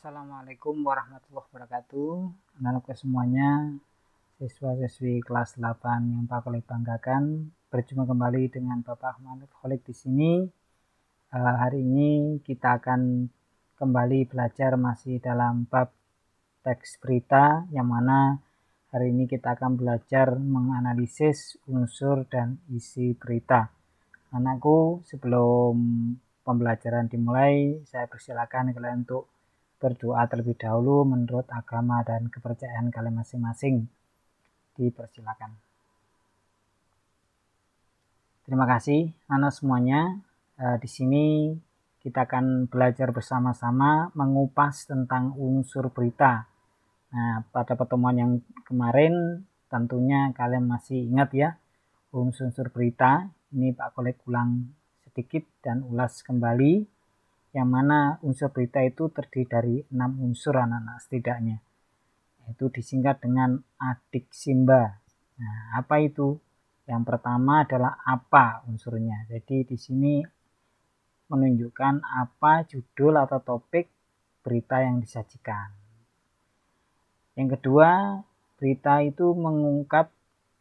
Assalamualaikum warahmatullahi wabarakatuh. Anak-anakku semuanya, siswa-siswi kelas 8 yang Pak Khalid banggakan, berjumpa kembali dengan Bapak Ahmad Khalid di sini. Hari ini kita akan kembali belajar masih dalam bab teks berita, yang mana hari ini kita akan belajar menganalisis unsur dan isi berita. Anakku, sebelum pembelajaran dimulai, saya persilakan kalian untuk berdoa terlebih dahulu menurut agama dan kepercayaan kalian masing-masing. Dipersilakan. Terima kasih anak semuanya. Di sini kita akan belajar bersama-sama mengupas tentang unsur berita. Nah, pada pertemuan yang kemarin tentunya kalian masih ingat ya, unsur berita. Ini Pak Kolek ulang sedikit dan ulas kembali, yang mana unsur berita itu terdiri dari 6 unsur anak-anak setidaknya. Itu disingkat dengan adiksimba. Nah, apa itu? Yang pertama adalah apa unsurnya. Jadi di sini menunjukkan apa judul atau topik berita yang disajikan. Yang kedua, berita itu mengungkap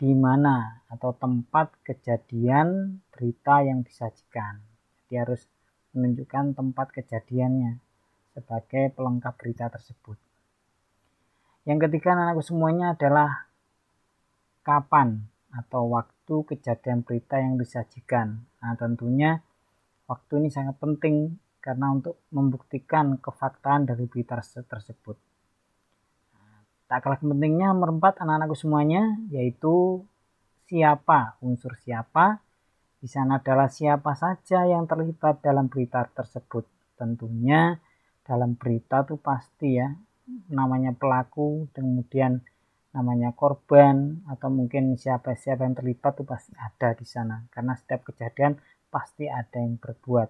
di mana atau tempat kejadian berita yang disajikan. Jadi harus menunjukkan tempat kejadiannya sebagai pelengkap berita tersebut. Yang ketiga, anak-anakku semuanya, adalah kapan atau waktu kejadian berita yang disajikan. Nah, tentunya waktu ini sangat penting karena untuk membuktikan kefaktaan dari berita tersebut. Tak kalah pentingnya nomor 4 anak-anakku semuanya, yaitu siapa, unsur siapa. Di sana adalah siapa saja yang terlibat dalam berita tersebut. Tentunya dalam berita itu pasti ya, namanya pelaku, kemudian namanya korban, atau mungkin siapa yang terlibat itu pasti ada di sana. Karena setiap kejadian pasti ada yang berbuat.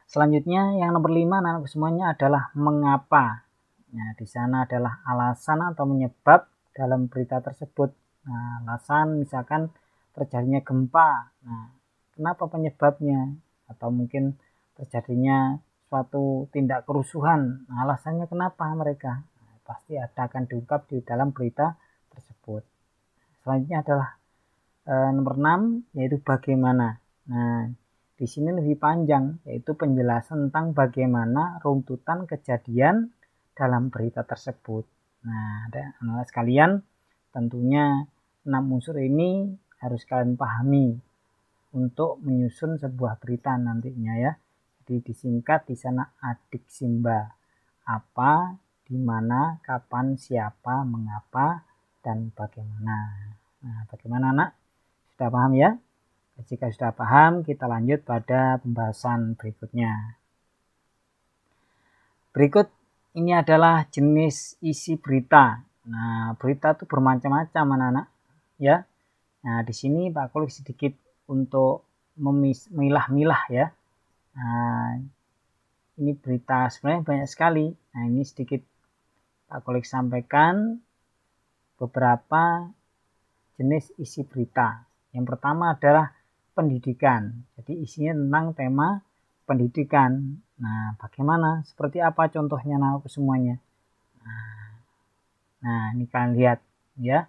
Selanjutnya yang nomor 5 anak-anakku semuanya adalah mengapa. Nah, di sana adalah alasan atau menyebab dalam berita tersebut. Nah, alasan misalkan terjadinya gempa. Nah, kenapa penyebabnya? Atau mungkin terjadinya suatu tindak kerusuhan. Nah, alasannya kenapa mereka? Nah, pasti akan diungkap di dalam berita tersebut. Selanjutnya adalah nomor 6, yaitu bagaimana. Nah, di sini lebih panjang, yaitu penjelasan tentang bagaimana runtutan kejadian dalam berita tersebut. Nah, anak-anak sekalian, tentunya 6 unsur ini harus kalian pahami untuk menyusun sebuah berita nantinya ya. Jadi disingkat di sana adiksimba. Apa, di mana, kapan, siapa, mengapa, dan bagaimana. Nah, bagaimana anak? Sudah paham ya? Jika sudah paham, kita lanjut pada pembahasan berikutnya. Berikut ini adalah jenis isi berita. Nah, berita itu bermacam-macam anak-anak ya. Nah, di sini Pak Kolik sedikit untuk memilah-milah ya. Nah, ini berita sebenarnya banyak sekali. Nah, ini sedikit Pak Kolik sampaikan beberapa jenis isi berita. Yang pertama adalah pendidikan. Jadi isinya tentang tema pendidikan. Nah, bagaimana? Seperti apa contohnya anak semuanya? Nah, ini kalian lihat ya.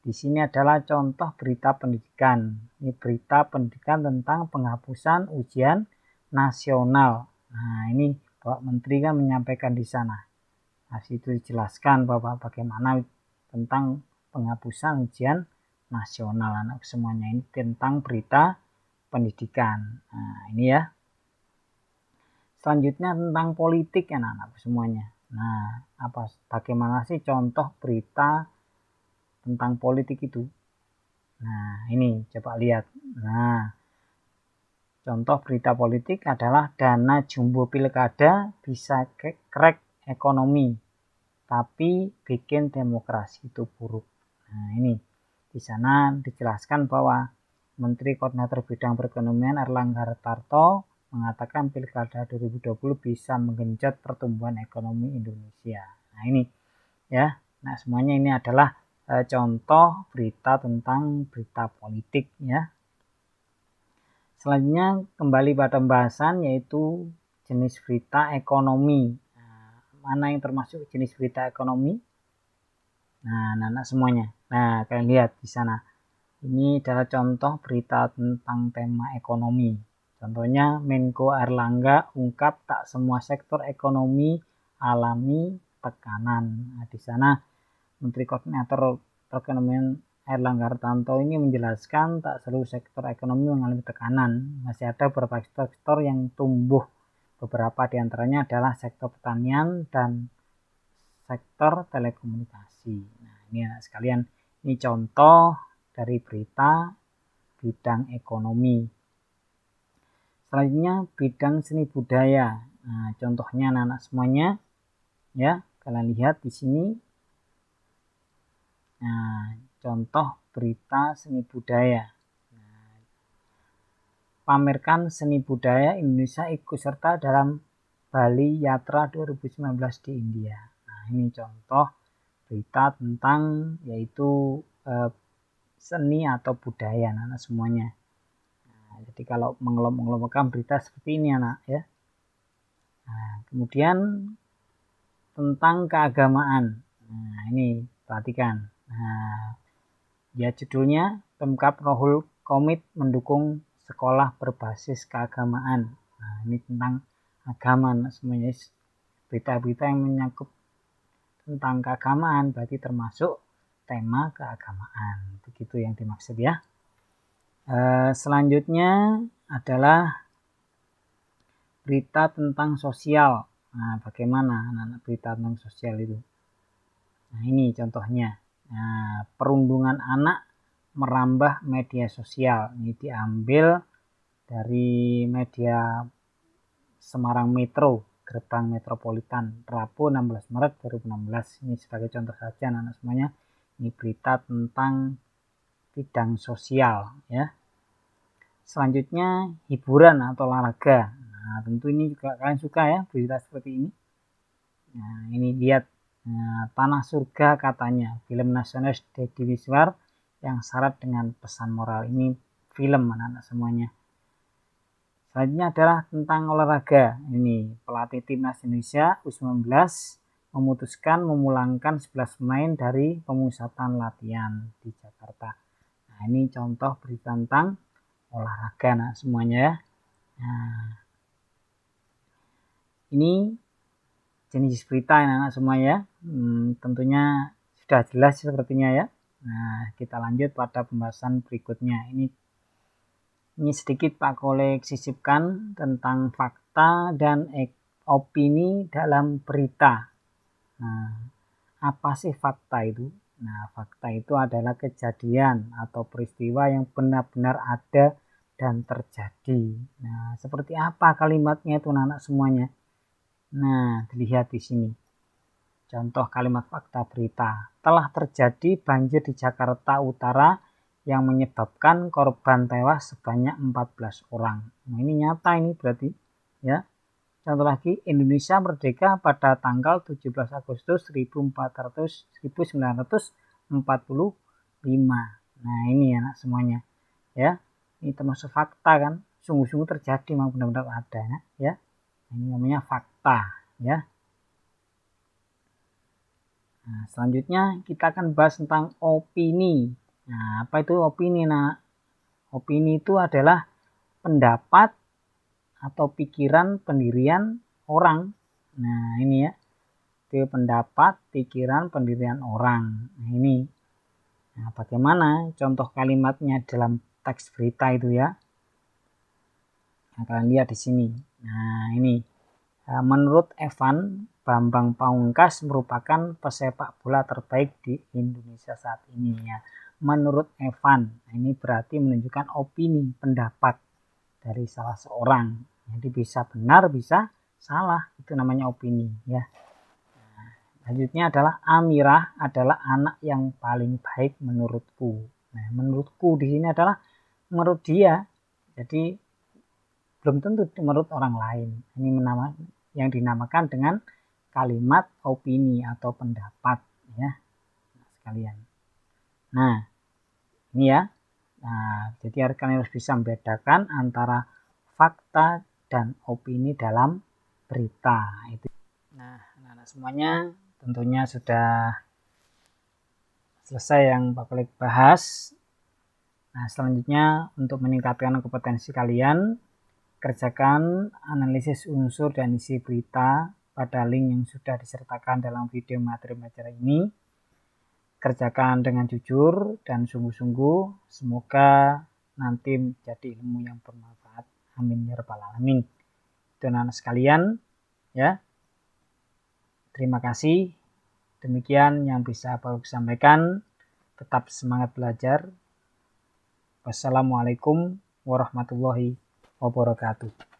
Di sini adalah contoh berita pendidikan. Ini berita pendidikan tentang penghapusan ujian nasional. Nah, ini Bapak Menteri kan menyampaikan di sana. Nah, situ dijelaskan bahwa bagaimana tentang penghapusan ujian nasional anak semuanya. Ini tentang berita pendidikan. Nah, ini ya. Selanjutnya tentang politik ya anak semuanya. Nah, bagaimana sih contoh berita tentang politik itu? Nah, ini coba lihat. Nah, contoh berita politik adalah dana jumbo pilkada bisa crack ekonomi, tapi bikin demokrasi itu buruk. Nah, ini di sana dijelaskan bahwa Menteri Koordinator Bidang Perekonomian Erlangga Hartarto mengatakan pilkada 2020 bisa menggenjot pertumbuhan ekonomi Indonesia. Nah, ini ya. Nah, semuanya ini adalah contoh berita tentang berita politik ya. Selanjutnya kembali pada pembahasan, yaitu jenis berita ekonomi. mana yang termasuk jenis berita ekonomi? Nah, anak-anak semuanya. Nah, kalian lihat di sana. Ini adalah contoh berita tentang tema ekonomi. Contohnya, Menko Airlangga ungkap tak semua sektor ekonomi alami tekanan. Nah, di sana Menteri Koordinator Perekonomian Airlangga Hartarto ini menjelaskan tak seluruh sektor ekonomi mengalami tekanan. Masih ada beberapa sektor yang tumbuh. Beberapa diantaranya adalah sektor pertanian dan sektor telekomunikasi. Nah, ini anak sekalian, ini contoh dari berita bidang ekonomi. Selanjutnya bidang seni budaya. Nah, contohnya anak-anak semuanya, ya, kalian lihat di sini. Nah, contoh berita seni budaya. Nah, pamerkan seni budaya Indonesia ikut serta dalam Bali Yatra 2019 di India. Nah, ini contoh berita tentang yaitu seni atau budaya anak semuanya. Nah, jadi kalau mengelompokkan berita seperti ini anak ya. Nah, kemudian tentang keagamaan. Nah, ini perhatikan. Nah, ya judulnya Pemkab Rohul komit mendukung sekolah berbasis keagamaan. Nah, ini tentang agama semuanya. Berita-berita yang menyangkut tentang keagamaan berarti termasuk tema keagamaan. Begitu yang dimaksud ya. Selanjutnya adalah berita tentang sosial. Nah, bagaimana anak-anak berita tentang sosial itu? Nah, ini contohnya. Nah, perundungan anak merambah media sosial. Ini diambil dari media Semarang Metro, Gerbang Metropolitan, Rabu 16 Maret 2016. Ini sebagai contoh saja anak-anak semuanya. Ini berita tentang bidang sosial ya. Selanjutnya hiburan atau olahraga. Nah, tentu ini juga kalian suka ya berita seperti ini. Nah, ini lihat Tanah Surga katanya, film nasionalis Deddy Mizwar yang syarat dengan pesan moral. Ini film anak-anak semuanya. Selanjutnya adalah tentang olahraga. Ini pelatih timnas Indonesia U19 memutuskan memulangkan 11 pemain dari pemusatan latihan di Jakarta. Nah, ini contoh berita tentang olahraga nah semuanya ya. Nah, ini jenis berita anak-anak semuanya. Tentunya sudah jelas sepertinya ya. Nah, kita lanjut pada pembahasan berikutnya. Ini sedikit Pak Kolek sisipkan tentang fakta dan opini dalam berita. Nah, apa sih fakta itu? Nah, fakta itu adalah kejadian atau peristiwa yang benar-benar ada dan terjadi. Nah, seperti apa kalimatnya itu anak-anak semuanya? Nah, dilihat di sini. Contoh kalimat fakta berita. Telah terjadi banjir di Jakarta Utara yang menyebabkan korban tewas sebanyak 14 orang. Nah, ini nyata ini berarti ya. Contoh lagi, Indonesia merdeka pada tanggal 17 Agustus 1945. Nah, ini anak semuanya. Ya. Ini termasuk fakta kan. Sungguh-sungguh terjadi memang benar-benar ada ya. Ini namanya fakta ya. Nah, selanjutnya kita akan bahas tentang opini. Nah, apa itu opini? Nah, opini itu adalah pendapat atau pikiran pendirian orang. Nah, ini ya. Itu pendapat, pikiran, pendirian orang. Nah, ini. Nah, bagaimana contoh kalimatnya dalam teks berita itu ya? Nah, kalian lihat di sini. Nah, ini. Menurut Evan, Bambang Pamungkas merupakan pesepak bola terbaik di Indonesia saat ini ya. Menurut Evan, ini berarti menunjukkan opini, pendapat dari salah seorang. Jadi bisa benar, bisa salah. Itu namanya opini ya. Nah, selanjutnya adalah Amirah adalah anak yang paling baik menurutku. Nah, menurutku di sini adalah menurut dia. Jadi belum tentu menurut orang lain. Ini yang dinamakan dengan kalimat opini atau pendapat ya. Nah, sekalian. Nah, ini ya. Nah, jadi kalian harus bisa membedakan antara fakta dan opini dalam berita itu. Nah, anak-anak semuanya. Tentunya sudah selesai yang Pak Pelik bahas. Nah, selanjutnya untuk meningkatkan kompetensi kalian, kerjakan analisis unsur dan isi berita pada link yang sudah disertakan dalam video materi pelajaran ini. Kerjakan dengan jujur dan sungguh-sungguh. Semoga nanti menjadi ilmu yang bermanfaat. Amin ya rabbal alamin. Itu anak-anak sekalian, ya. Terima kasih. Demikian yang bisa Pak sampaikan. Tetap semangat belajar. Wassalamualaikum warahmatullahi wabarakatuh.